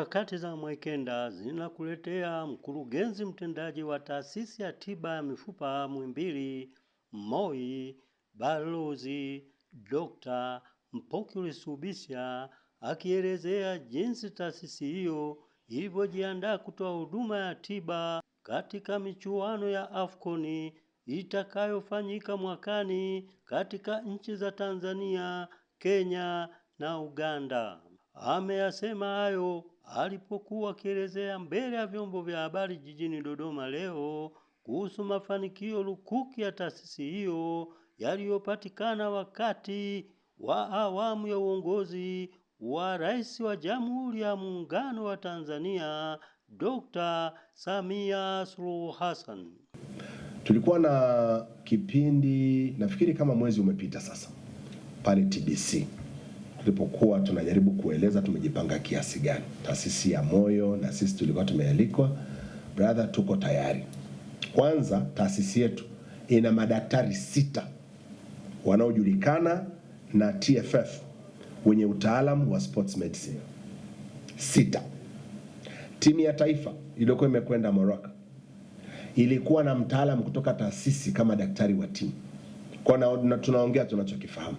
Harakati za Mwekenda zinakuletea mkurugenzi mtendaji wa taasisi ya tiba ya mifupa Muhimbili MOI, Balozi Dr. Mpokole Subisya akielezea jinsi taasisi hiyo ilivyojiandaa kutoa huduma ya tiba katika michuano ya AFCON itakayofanyika mwakani katika nchi za Tanzania, Kenya na Uganda. Ameyasema hayo alipokuwa akielezea mbele ya vyombo vya habari jijini Dodoma leo kuhusu mafanikio lukuki ya taasisi hiyo yaliyopatikana wakati wa awamu ya uongozi wa Rais wa Jamhuri ya Muungano wa Tanzania Dr. Samia Suluhu Hassan. Tulikuwa na kipindi nafikiri kama mwezi umepita sasa pale TBC tulipokuwa tunajaribu kueleza tumejipanga kiasi gani. Taasisi ya moyo na sisi tulikuwa tumealikwa, brother, tuko tayari. Kwanza taasisi yetu ina madaktari 6 wanaojulikana na TFF wenye utaalamu wa sports medicine. 6. Timu ya taifa iliyokuwa imekwenda Morocco ilikuwa na mtaalamu kutoka taasisi kama daktari wa timu. Kwa tunaongea tunachokifahamu.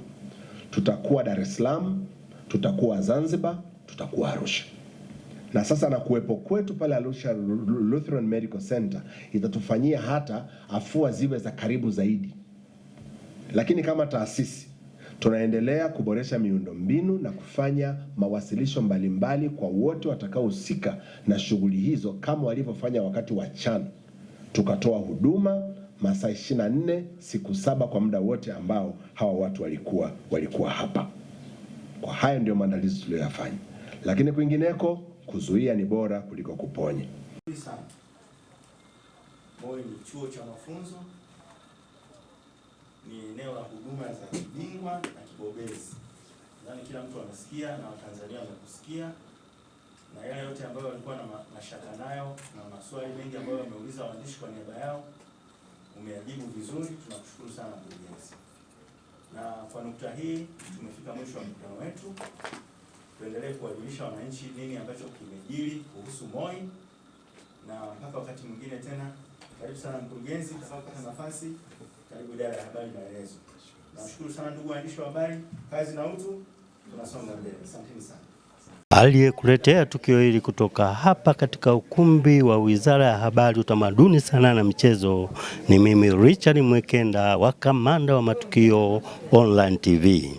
Tutakuwa Dar es Salaam, tutakuwa Zanzibar, tutakuwa Arusha. Na sasa na kuwepo kwetu pale Arusha Lutheran Medical Center itatufanyia hata afua ziwe za karibu zaidi. Lakini kama taasisi tunaendelea kuboresha miundombinu na kufanya mawasilisho mbalimbali kwa wote watakaohusika na shughuli hizo kama walivyofanya wakati wa CHAN. Tukatoa huduma masaa 24 siku 7 kwa muda wote ambao hawa watu walikuwa hapa. Kwa hayo ndio maandalizi tuliyoyafanya. Lakini kwingineko kuzuia ni bora kuliko kuponya. MOI ni chuo cha mafunzo, ni eneo la huduma za kibingwa na kibobezi. Nadhani kila mtu anasikia na Watanzania wamekusikia, na yale yote ambayo walikuwa na mashaka nayo na maswali mengi ambayo wameuliza waandishi kwa niaba yao umeajibu vizuri. Tunakushukuru sana mkurugenzi. Na kwa nukta hii tumefika mwisho wa mkutano wetu. Tuendelee kuwajulisha wananchi nini ambacho kimejiri kuhusu MOI, na mpaka wakati mwingine tena. Karibu sana mkurugenzi, tutapata nafasi. Karibu idara ya habari maelezo. Nashukuru sana ndugu waandishi wa habari, kazi na utu, tunasonga mbele. Asanteni sana. Aliyekuletea tukio hili kutoka hapa katika ukumbi wa Wizara ya Habari, Utamaduni, Sanaa na Michezo ni mimi Richard Mwekenda wa Kamanda wa Matukio Online TV.